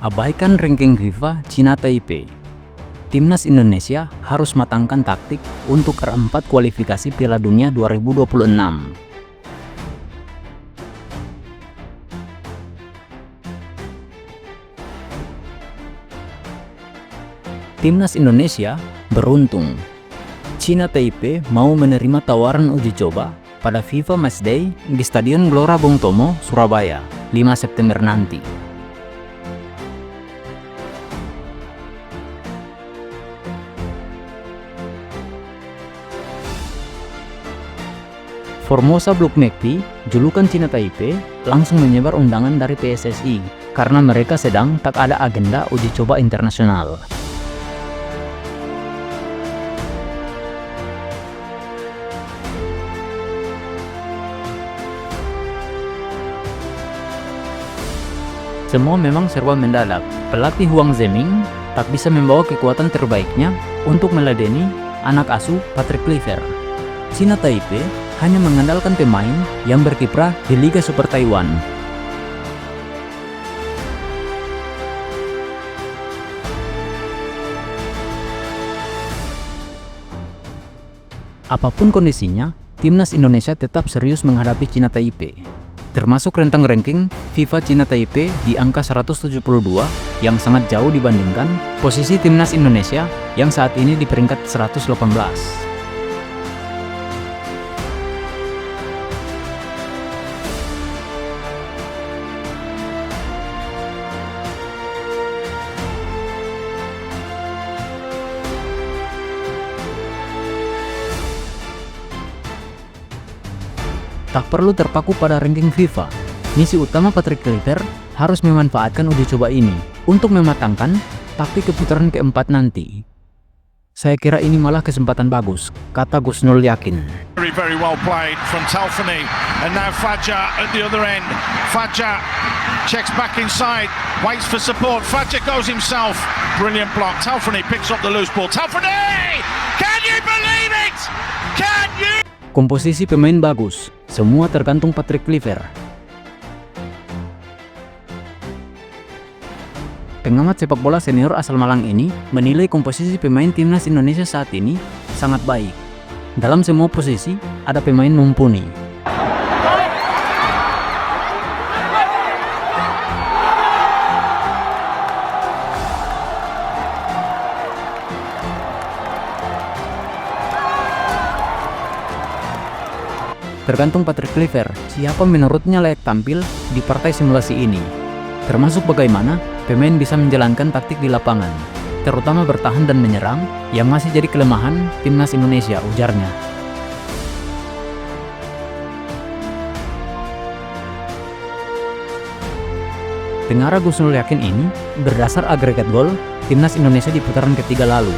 Abaikan ranking FIFA Cina Taipei. Timnas Indonesia harus matangkan taktik untuk keempat kualifikasi Piala Dunia 2026. Timnas Indonesia beruntung. Cina Taipei mau menerima tawaran uji coba pada FIFA Matchday di Stadion Gelora Bung Tomo, Surabaya, 5 September nanti. Formosa Blue McPie, julukan Cina Taipei, langsung menyebar undangan dari PSSI karena mereka sedang tak ada agenda uji coba internasional. Semua memang serba mendadak. Pelatih Huang Zeming tak bisa membawa kekuatan terbaiknya untuk meladeni anak asuh Patrick Kluivert. Cina Taipei hanya mengandalkan pemain yang berkiprah di Liga Super Taiwan. Apapun kondisinya, Timnas Indonesia tetap serius menghadapi Cina Taipei. Termasuk rentang ranking FIFA Cina Taipei di angka 172 yang sangat jauh dibandingkan posisi Timnas Indonesia yang saat ini di peringkat 118. Tak perlu terpaku pada ranking FIFA. Misi utama Patrick Kluivert harus memanfaatkan uji coba ini untuk mematangkan taktik keputaran keempat nanti. Saya kira ini malah kesempatan bagus, kata Gus Nul yakin. Very well played from Talfani, and now Fajar at the other end. Fajar checks back inside, waits for support. Fajar goes himself. Brilliant block. Talfani picks up the loose ball. Talfani! Can you believe it? Can you? Komposisi pemain bagus, semua tergantung Patrick Kluivert. Pengamat sepak bola senior asal Malang ini menilai komposisi pemain Timnas Indonesia saat ini sangat baik. Dalam semua posisi, ada pemain mumpuni. Tergantung Patrick Kluivert, siapa menurutnya layak tampil di partai simulasi ini. Termasuk bagaimana pemain bisa menjalankan taktik di lapangan, terutama bertahan dan menyerang, yang masih jadi kelemahan Timnas Indonesia, ujarnya. Tengara Gus Nul yakin ini berdasar agregat gol Timnas Indonesia di putaran ketiga lalu,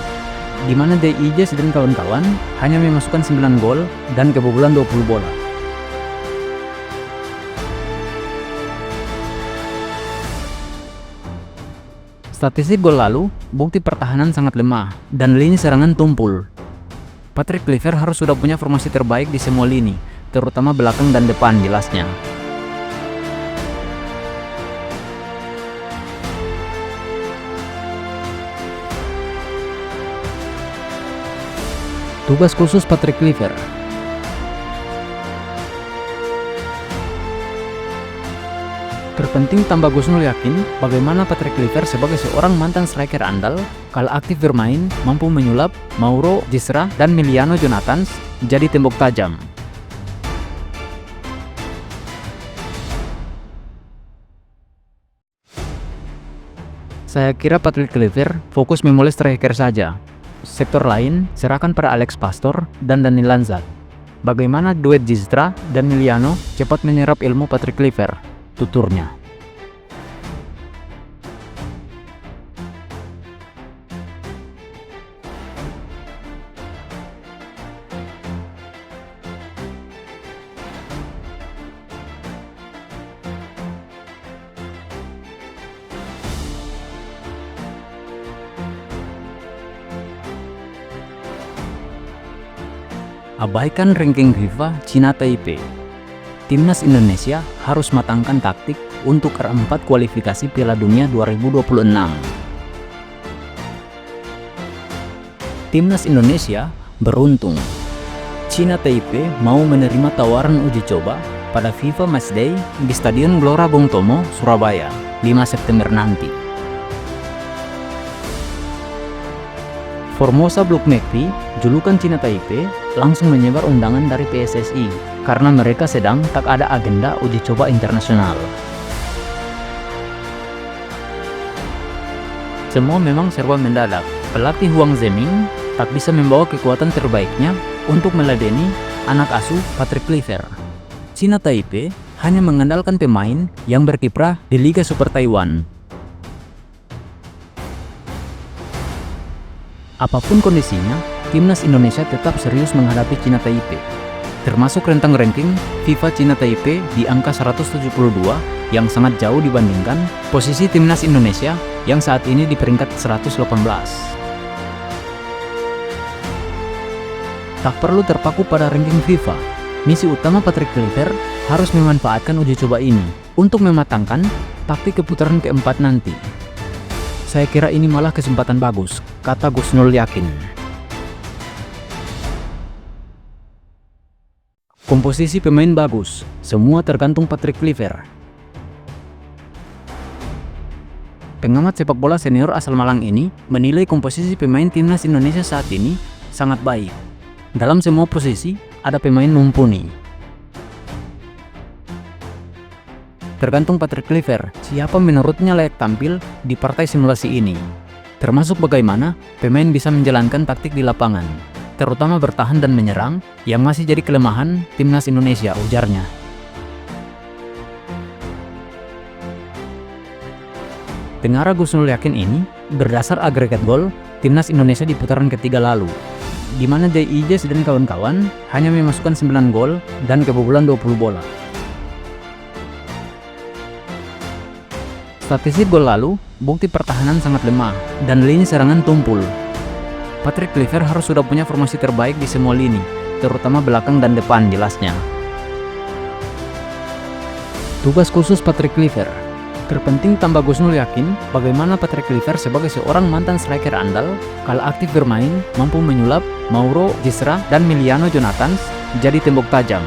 di mana DIJ dan kawan-kawan hanya memasukkan 9 gol dan kebobolan 20 bola. Statistik gol lalu, bukti pertahanan sangat lemah dan lini serangan tumpul. Patrick Kluivert harus sudah punya formasi terbaik di semua lini, terutama belakang dan depan jelasnya. Tugas khusus Patrick Kluivert. Terpenting tambah Gus Nul yakin bagaimana Patrick Kluivert sebagai seorang mantan striker andal, kalau aktif bermain, mampu menyulap Mauro Gisra dan Miliano Jonathans jadi tembok tajam. Saya kira Patrick Kluivert fokus memulai striker saja. Sektor lain serahkan pada Alex Pastor dan Dani Lanzat. Bagaimana duet Gistra dan Miliano cepat menyerap ilmu Patrick Kluivert, tuturnya. Abaikan ranking FIFA Cina Taipei. Timnas Indonesia harus matangkan taktik untuk keempat kualifikasi Piala Dunia 2026. Timnas Indonesia beruntung. China Taipei mau menerima tawaran uji coba pada FIFA Matchday di Stadion Gelora Bung Tomo, Surabaya, 5 September nanti. Formosa Blue McVie, julukan China Taipei, langsung menyebar undangan dari PSSI karena mereka sedang tak ada agenda uji coba internasional. Semua memang serba mendadak. Pelatih Huang Zeming tak bisa membawa kekuatan terbaiknya untuk meladeni anak asuh Patrick Kluivert. China Taipei hanya mengandalkan pemain yang berkiprah di Liga Super Taiwan. Apapun kondisinya, timnas Indonesia tetap serius menghadapi China Taipei. Termasuk rentang ranking FIFA China Taipei di angka 172 yang sangat jauh dibandingkan posisi timnas Indonesia yang saat ini di peringkat 118. Tak perlu terpaku pada ranking FIFA. Misi utama Patrick Kluivert harus memanfaatkan uji coba ini untuk mematangkan taktik keputaran keempat nanti. Saya kira ini malah kesempatan bagus, kata Gus Nul yakin. Komposisi pemain bagus, semua tergantung Patrick Kluivert. Pengamat sepak bola senior asal Malang ini menilai komposisi pemain timnas Indonesia saat ini sangat baik. Dalam semua posisi, ada pemain mumpuni. Tergantung Patrick Kluivert, siapa menurutnya layak tampil di partai simulasi ini. Termasuk bagaimana pemain bisa menjalankan taktik di lapangan, terutama bertahan dan menyerang, yang masih jadi kelemahan timnas Indonesia, ujarnya. Tengara Gus Nul yakin ini berdasar agregat gol timnas Indonesia di putaran ketiga lalu, di mana Jay Ijes dan kawan-kawan hanya memasukkan 9 gol dan kebobolan 20 bola. Statistik gol lalu, bukti pertahanan sangat lemah dan lini serangan tumpul. Patrick Kluivert harus sudah punya formasi terbaik di semua lini, terutama belakang dan depan jelasnya. Tugas khusus Patrick Kluivert. Terpenting tambah Gus Nul yakin bagaimana Patrick Kluivert sebagai seorang mantan striker andal kalau aktif bermain mampu menyulap Mauro Gisra dan Miliano Jonathans jadi tembok tajam.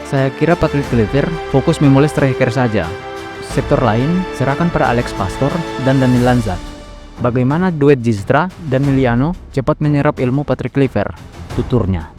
Saya kira Patrick Kluivert fokus memulai striker saja. Sektor lain serahkan pada Alex Pastor dan Daniel Lanzat. Bagaimana duet Gisra dan Miliano cepat menyerap ilmu Patrick Kluivert, tuturnya.